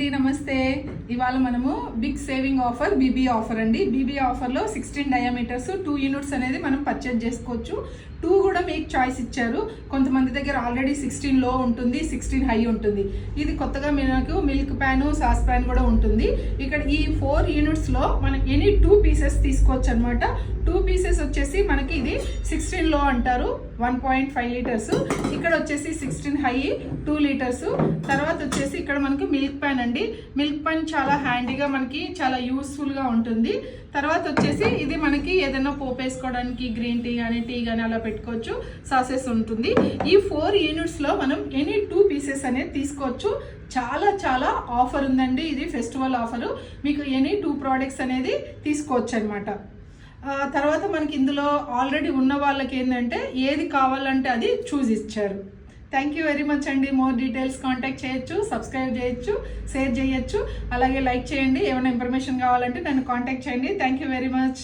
అండి, నమస్తే. ఇవాళ మనము big saving offer BB offer అండి. బీబీ ఆఫర్లో 16 డయామీటర్స్ 2 యూనిట్స్ అనేది మనం పర్చేజ్ చేసుకోవచ్చు. 2 కూడా మీకు చాయిస్ ఇచ్చారు. కొంతమంది దగ్గర ఆల్రెడీ 16 లో ఉంటుంది, 16 హై ఉంటుంది. ఇది కొత్తగా మనకు మిల్క్ ప్యాన్, సాస్ ప్యాన్ కూడా ఉంటుంది. ఇక్కడ ఈ 4 యూనిట్స్లో మనం ఎనీ 2 పీసెస్ తీసుకోవచ్చు అనమాట. 2 పీసెస్ వచ్చేసి మనకి ఇది 16 లో అంటారు, 1.5 లీటర్స్. ఇక్కడ వచ్చేసి 16 హై 2 లీటర్స్. తర్వాత వచ్చేసి ఇక్కడ మనకి మిల్క్ ప్యాన్ అండి. మిల్క్ ప్యాన్ చాలా హ్యాండీగా మనకి చాలా యూస్ఫుల్గా ఉంటుంది. తర్వాత వచ్చేసి ఇది మనకి ఏదైనా పోపేసుకోవడానికి గ్రీన్ టీ కానీ టీ కానీ అలా పెట్టుకోవచ్చు. సాసెస్ ఉంటుంది. ఈ 4 యూనిట్స్లో మనం ఎనీ 2 పీసెస్ అనేది తీసుకోవచ్చు. చాలా ఆఫర్ ఉందండి. ఇది ఫెస్టివల్ ఆఫరు. మీకు ఎనీ 2 ప్రోడక్ట్స్ అనేది తీసుకోవచ్చు అనమాట. తర్వాత మనకి ఇందులో ఆల్రెడీ ఉన్న వాళ్ళకి ఏంటంటే ఏది కావాలంటే అది చూస్ ఇచ్చారు. థ్యాంక్ యూ వెరీ మచ్ అండి. మోర్ డీటెయిల్స్ కాంటాక్ట్ చేయొచ్చు, సబ్స్క్రైబ్ చేయొచ్చు, షేర్ చేయొచ్చు, అలాగే లైక్ చేయండి. ఏమైనా ఇన్ఫర్మేషన్ కావాలంటే నన్ను కాంటాక్ట్ చేయండి. Thank you very much.